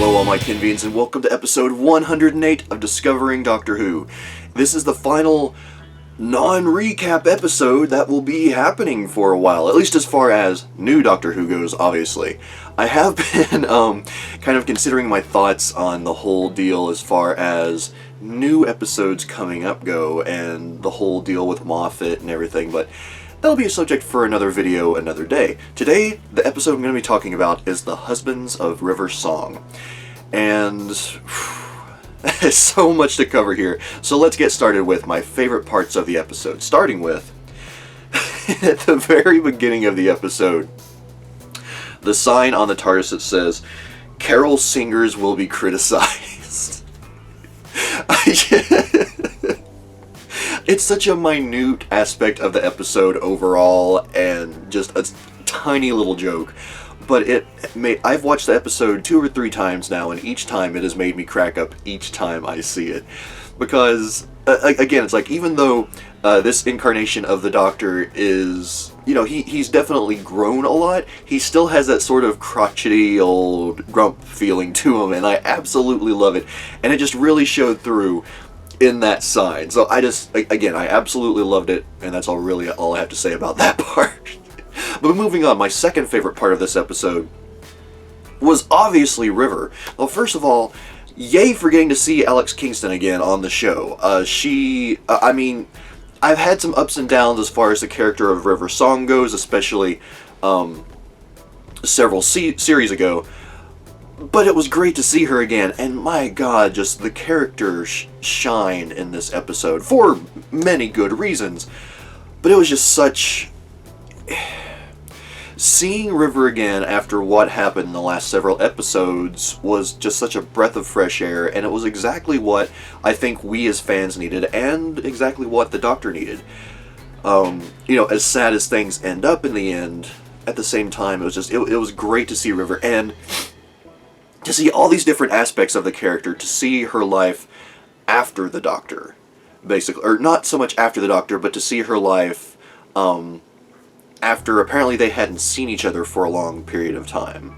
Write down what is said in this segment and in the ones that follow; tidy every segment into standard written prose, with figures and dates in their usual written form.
Hello all my Kenvians and welcome to episode 108 of Discovering Doctor Who. This is the final non-recap episode that will be happening for a while, at least as far as new Doctor Who goes, obviously. I have been kind of considering my thoughts on the whole deal as far as new episodes coming up go and the whole deal with Moffat and everything, but that'll be a subject for another video another day. Today, the episode I'm going to be talking about is The Husbands of River Song. And there's so much to cover here, so let's get started with my favorite parts of the episode, starting with, at the very beginning of the episode, the sign on the TARDIS that says, "Carol singers will be criticized." It's such a minute aspect of the episode overall, and just a tiny little joke. But I've watched the episode 2 or 3 times now, and each time it has made me crack up each time I see it. Because, again, it's like, even though this incarnation of the Doctor is, you know, he's definitely grown a lot, he still has that sort of crotchety old grump feeling to him, and I absolutely love it. And it just really showed through in that sign. So I absolutely loved it, and that's all I have to say about that part. But moving on, my second favorite part of this episode was obviously River. Well, first of all, yay for getting to see Alex Kingston again on the show. I've had some ups and downs as far as the character of River Song goes, especially several series ago. But it was great to see her again, and my god, just the character shine in this episode, for many good reasons. But it was just such... Seeing River again after what happened in the last several episodes was just such a breath of fresh air, and it was exactly what I think we as fans needed, and exactly what the Doctor needed. As sad as things end up in the end, at the same time, it was great to see River, and to see all these different aspects of the character, to see her life after the Doctor, basically, or not so much after the Doctor, but to see her life, after apparently they hadn't seen each other for a long period of time.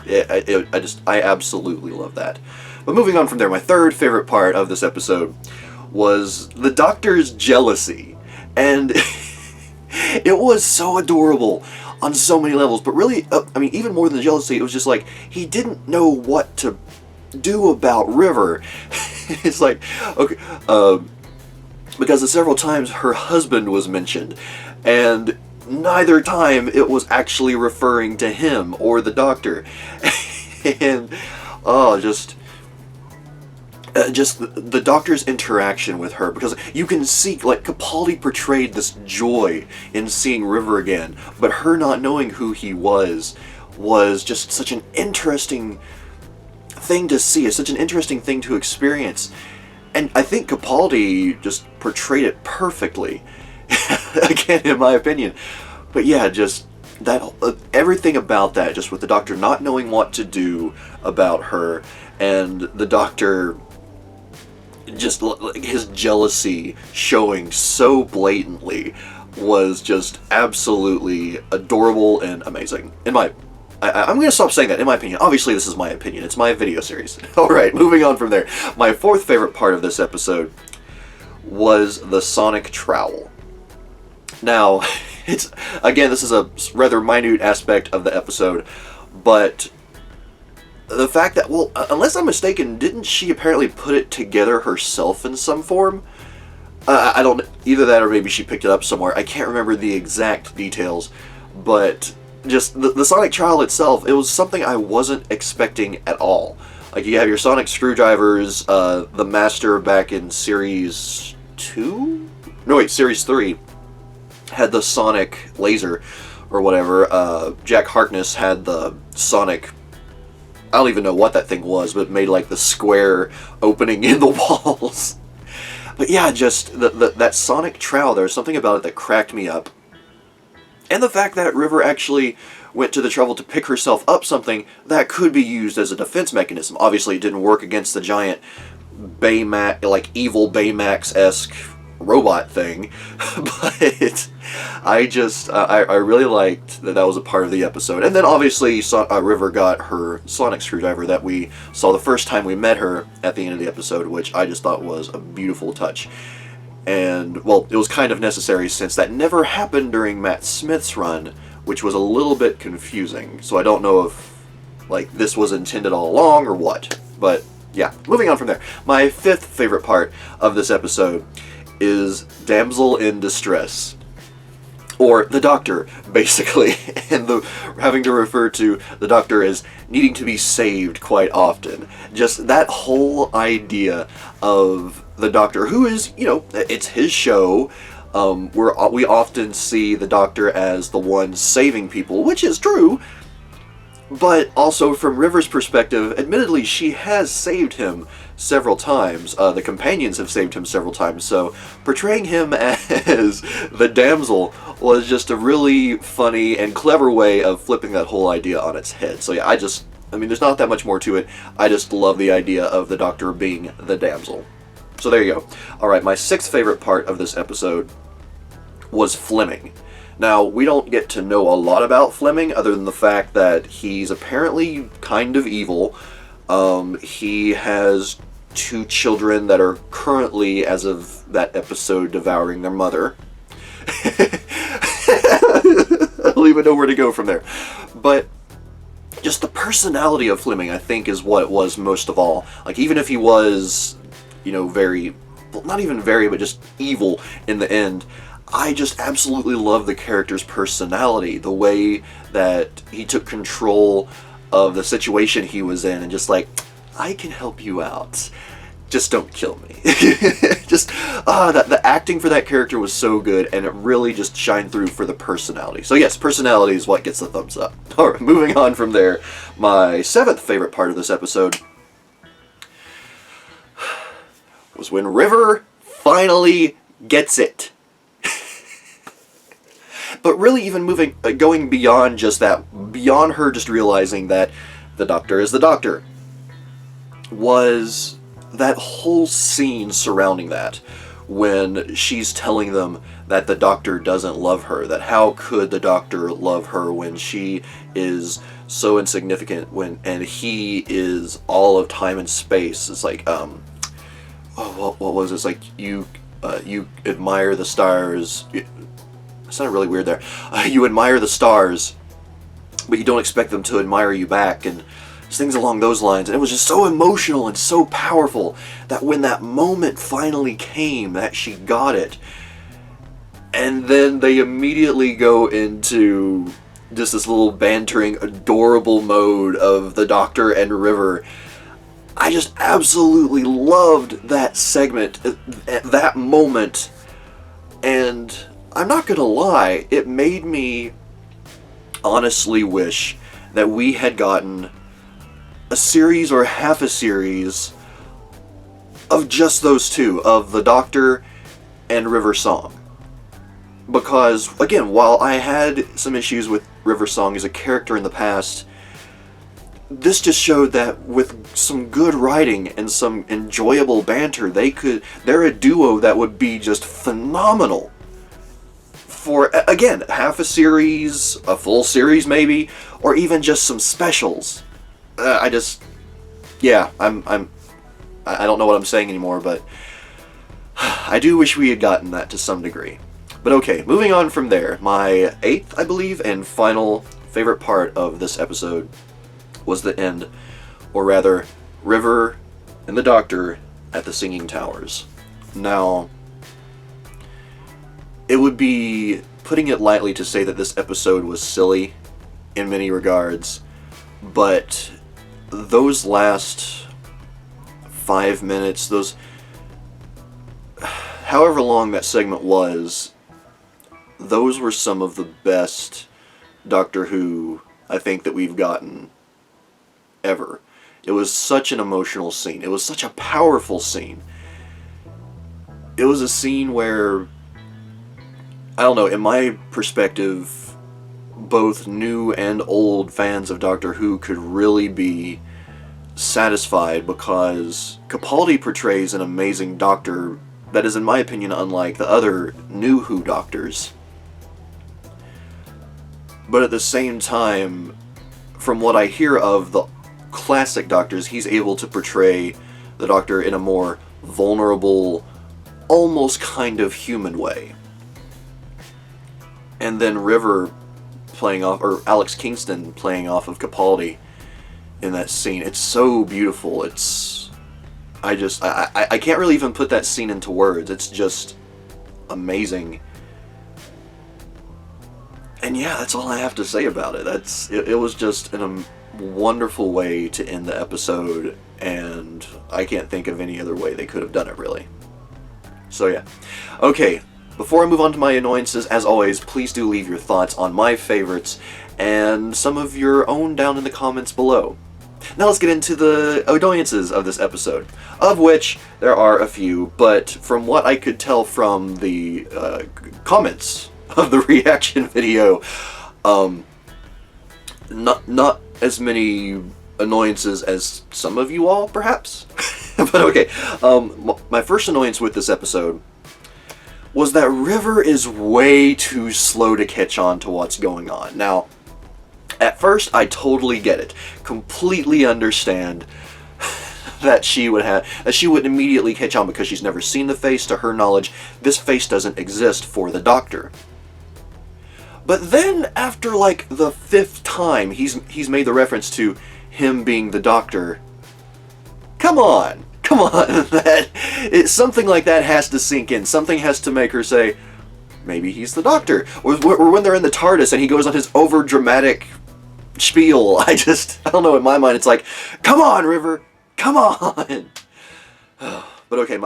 I absolutely love that. But moving on from there, my third favorite part of this episode was the Doctor's jealousy. And it was so adorable on so many levels, but really, even more than the jealousy, it was just like, he didn't know what to do about River. It's like, okay, because several times her husband was mentioned, and neither time it was actually referring to him or the Doctor. And just the Doctor's interaction with her, because you can see, like, Capaldi portrayed this joy in seeing River again, but her not knowing who he was just such an interesting thing to see, such an interesting thing to experience. And I think Capaldi just portrayed it perfectly. Again, in my opinion. But yeah, just that everything about that, just with the Doctor not knowing what to do about her, and the Doctor just his jealousy showing so blatantly, was just absolutely adorable and amazing. I'm going to stop saying that, in my opinion. Obviously, this is my opinion. It's my video series. Alright, moving on from there. My fourth favorite part of this episode was the Sonic Trowel. Now, this is a rather minute aspect of the episode, but the fact that, well, unless I'm mistaken, didn't she apparently put it together herself in some form? I don't, either that or maybe she picked it up somewhere. I can't remember the exact details, but just the Sonic Trowel itself, it was something I wasn't expecting at all. Like, you have your Sonic screwdrivers, the Master back in Series 2? No, wait, Series 3. Had the Sonic laser, or whatever. Jack Harkness had the Sonic, I don't even know what that thing was, but it made like the square opening in the walls. But yeah, just that Sonic Trowel, there was something about it that cracked me up. And the fact that River actually went to the trouble to pick herself up something that could be used as a defense mechanism. Obviously it didn't work against the giant Baymax, like evil Baymax-esque robot thing, but I really liked that was a part of the episode. And then obviously River got her sonic screwdriver that we saw the first time we met her at the end of the episode, which I just thought was a beautiful touch. And, well, it was kind of necessary since that never happened during Matt Smith's run, which was a little bit confusing. So I don't know if, like, this was intended all along or what. But, yeah, moving on from there. My fifth favorite part of this episode is Damsel in Distress. Or the Doctor, basically. And having to refer to the Doctor as needing to be saved quite often. Just that whole idea of the Doctor, who is, you know, it's his show. We often see the Doctor as the one saving people, which is true. But also from River's perspective, admittedly, she has saved him several times. The companions have saved him several times, so portraying him as the damsel was just a really funny and clever way of flipping that whole idea on its head. So yeah, I mean, there's not that much more to it. I just love the idea of the Doctor being the damsel. So there you go. Alright, my sixth favorite part of this episode was Fleming. Now, we don't get to know a lot about Fleming other than the fact that he's apparently kind of evil. He has 2 children that are currently, as of that episode, devouring their mother. I don't even know where to go from there. But just the personality of Fleming, I think, is what it was most of all. Like, even if he was, you know, very, well, not even very, but just evil in the end, I just absolutely love the character's personality, the way that he took control of the situation he was in and just like, I can help you out. Just don't kill me. The acting for that character was so good, and it really just shined through for the personality. So yes, personality is what gets the thumbs up. Alright, moving on from there, my seventh favorite part of this episode was when River finally gets it. But really even going beyond just that, beyond her just realizing that the Doctor is the Doctor, was that whole scene surrounding that, when she's telling them that the Doctor doesn't love her, that how could the Doctor love her when she is so insignificant, and he is all of time and space. It's like, what was it? It's like, you admire the stars. It sounded really weird there. You admire the stars, but you don't expect them to admire you back, and things along those lines. And it was just so emotional and so powerful that when that moment finally came, that she got it, and then they immediately go into just this little bantering, adorable mode of the Doctor and River. I just absolutely loved that segment, that moment, and I'm not gonna lie, it made me honestly wish that we had gotten a series or half a series of just those two, of the Doctor and River Song. Because, again, while I had some issues with River Song as a character in the past, this just showed that with some good writing and some enjoyable banter, they're a duo that would be just phenomenal. For, again, half a series, a full series maybe, or even just some specials. I don't know what I'm saying anymore, but I do wish we had gotten that to some degree. But okay, moving on from there, my eighth, I believe, and final favorite part of this episode was the end, or rather, River and the Doctor at the Singing Towers. Now, it would be putting it lightly to say that this episode was silly in many regards, but those last 5 minutes, however long that segment was, those were some of the best Doctor Who I think that we've gotten ever. It was such an emotional scene. It was such a powerful scene. It was a scene where, I don't know, in my perspective, both new and old fans of Doctor Who could really be satisfied, because Capaldi portrays an amazing Doctor that is, in my opinion, unlike the other new Who doctors. But at the same time, from what I hear of the classic doctors, he's able to portray the Doctor in a more vulnerable, almost kind of human way. And then River playing off, or Alex Kingston playing off of Capaldi in that scene. It's so beautiful. I can't really even put that scene into words. It's just amazing. And yeah, that's all I have to say about it. It was just a wonderful way to end the episode, and I can't think of any other way they could have done it, really. So yeah. Okay, before I move on to my annoyances, as always, please do leave your thoughts on my favorites and some of your own down in the comments below. Now let's get into the annoyances of this episode, of which there are a few, but from what I could tell from the comments of the reaction video, not as many annoyances as some of you all, perhaps? But okay, my first annoyance with this episode was that River is way too slow to catch on to what's going on. Now, at first, I totally get it. Completely understand that she would immediately catch on because she's never seen the face. To her knowledge, this face doesn't exist for the Doctor. But then, after like the 5th time he's made the reference to him being the Doctor, come on, something like that has to sink in. Something has to make her say, maybe he's the Doctor. Or when they're in the TARDIS and he goes on his over-dramatic spiel, I don't know, in my mind it's like, come on, River, come on. But okay,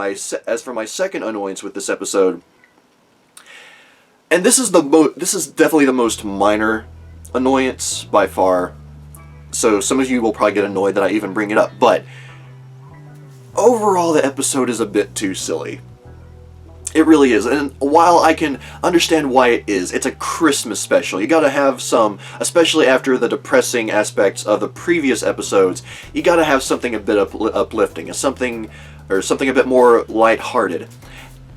as for my second annoyance with this episode, and this is definitely the most minor annoyance by far, so some of you will probably get annoyed that I even bring it up, but overall the episode is a bit too silly. It really is, and while I can understand why it is, it's a Christmas special. You gotta have some, especially after the depressing aspects of the previous episodes, you gotta have something a bit uplifting, something a bit more lighthearted.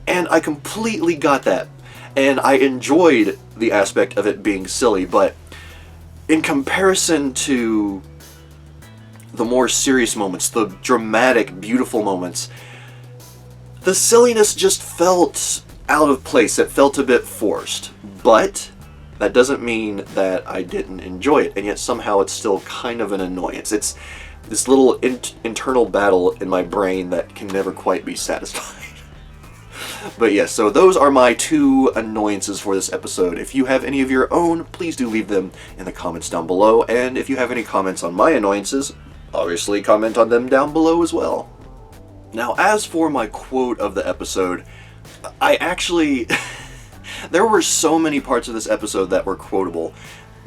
And I completely got that, and I enjoyed the aspect of it being silly, but in comparison to the more serious moments, the dramatic, beautiful moments, the silliness just felt out of place. It felt a bit forced. But that doesn't mean that I didn't enjoy it, and yet somehow it's still kind of an annoyance. It's this little internal battle in my brain that can never quite be satisfied. But yeah, so those are my 2 annoyances for this episode. If you have any of your own, please do leave them in the comments down below. And if you have any comments on my annoyances, obviously comment on them down below as well. Now, as for my quote of the episode, I actually... there were so many parts of this episode that were quotable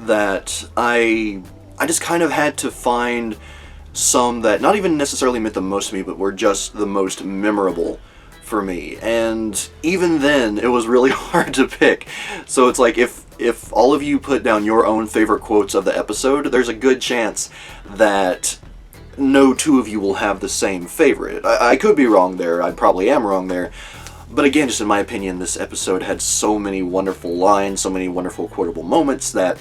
that I just kind of had to find some that not even necessarily meant the most to me, but were just the most memorable for me. And even then, it was really hard to pick. So it's like, if all of you put down your own favorite quotes of the episode, there's a good chance that no 2 of you will have the same favorite. I could be wrong there, I probably am wrong there, but again, just in my opinion, this episode had so many wonderful lines, so many wonderful quotable moments that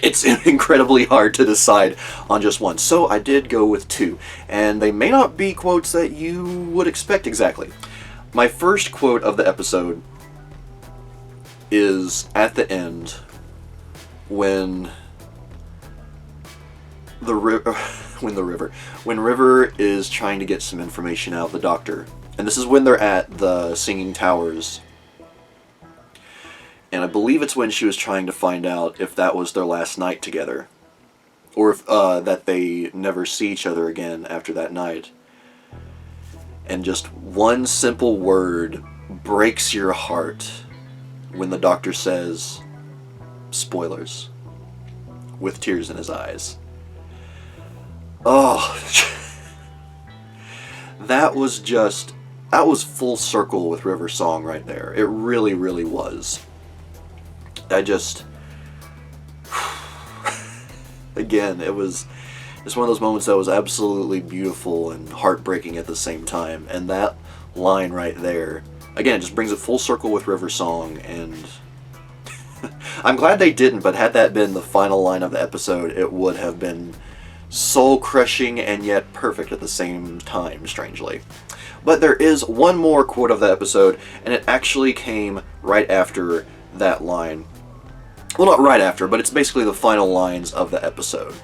it's incredibly hard to decide on just one. So I did go with 2, and they may not be quotes that you would expect exactly. My first quote of the episode is at the end when River is trying to get some information out of the Doctor. And this is when they're at the Singing Towers. And I believe it's when she was trying to find out if that was their last night together. Or if that they never see each other again after that night. And just one simple word breaks your heart when the Doctor says, spoilers, with tears in his eyes. Oh, that was full circle with River's song right there. It really, really was. Again, it's one of those moments that was absolutely beautiful and heartbreaking at the same time. And that line right there. Again, it just brings it full circle with River Song, and I'm glad they didn't, but had that been the final line of the episode, it would have been soul-crushing and yet perfect at the same time, strangely. But there is one more quote of the episode, and it actually came right after that line. Well, not right after, but it's basically the final lines of the episode.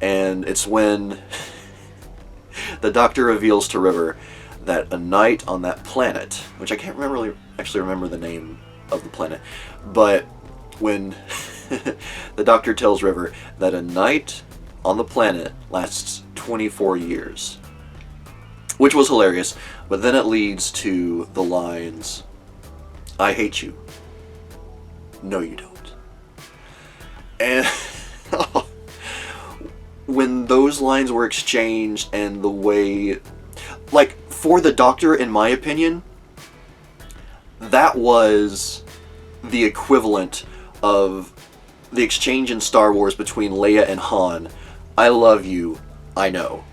And it's when the Doctor reveals to River that a night on that planet, which I can't actually remember the name of the planet, but when the Doctor tells River that a night on the planet lasts 24 years, which was hilarious, but then it leads to the lines, "I hate you. No, you don't." And when those lines were exchanged and the way, like, for the Doctor, in my opinion, that was the equivalent of the exchange in Star Wars between Leia and Han. "I love you, I know."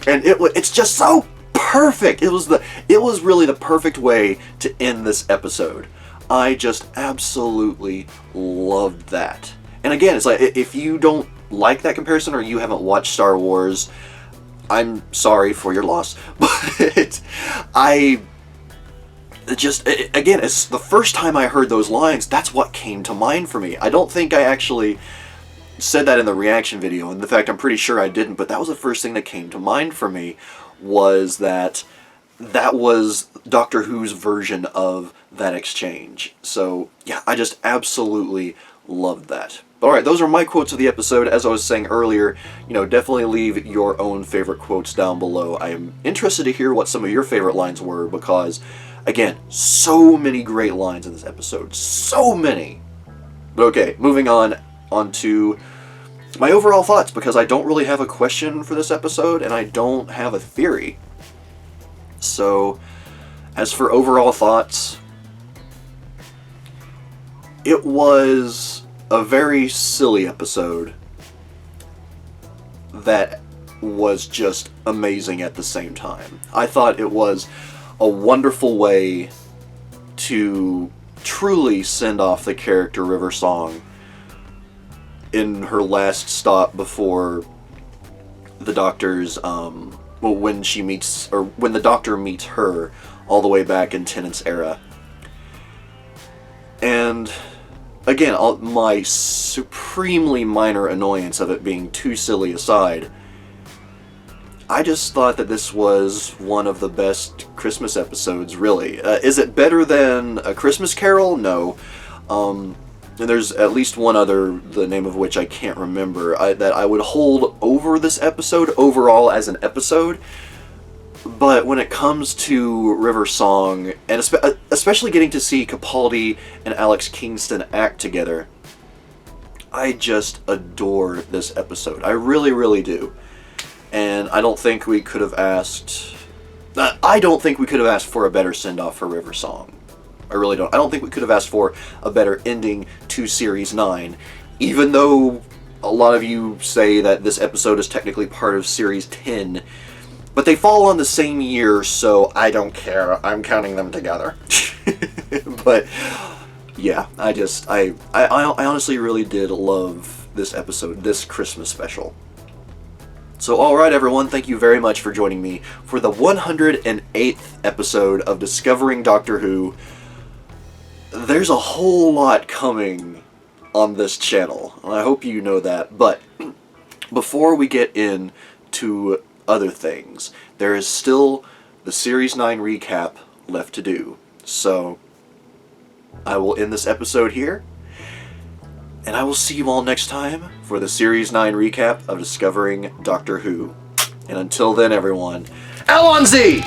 And it's just so perfect. It was really the perfect way to end this episode. I just absolutely loved that. And again, it's like, if you don't like that comparison or you haven't watched Star Wars, I'm sorry for your loss. But again, it's the first time I heard those lines, that's what came to mind for me. I don't think I actually said that in the reaction video, and in fact, I'm pretty sure I didn't, but that was the first thing that came to mind for me, was that was Doctor Who's version of that exchange. So, yeah, I just absolutely loved that. But alright, those are my quotes of the episode. As I was saying earlier, definitely leave your own favorite quotes down below. I am interested to hear what some of your favorite lines were, because, again, so many great lines in this episode. So many! But okay, moving on to my overall thoughts, because I don't really have a question for this episode, and I don't have a theory. So, as for overall thoughts, it was a very silly episode that was just amazing at the same time. I thought it was a wonderful way to truly send off the character River Song in her last stop before the Doctor's, when the Doctor meets her all the way back in Tennant's era. And again, my supremely minor annoyance of it being too silly aside, I just thought that this was one of the best Christmas episodes, really. Is it better than A Christmas Carol? No. And there's at least one other, the name of which I can't remember, that I would hold over this episode overall as an episode. But when it comes to River Song, and especially getting to see Capaldi and Alex Kingston act together, I just adore this episode. I really, really do. And I don't think we could have asked for a better send-off for River Song. I really don't. I don't think we could have asked for a better ending to Series 9, even though a lot of you say that this episode is technically part of Series 10, but they fall on the same year, so I don't care. I'm counting them together. But yeah, I honestly really did love this episode, this Christmas special. So alright everyone, thank you very much for joining me for the 108th episode of Discovering Doctor Who. There's a whole lot coming on this channel, and I hope you know that, but before we get into other things, there is still the Series 9 recap left to do. So, I will end this episode here, and I will see you all next time for the Series 9 recap of Discovering Doctor Who. And until then, everyone, Alonzi!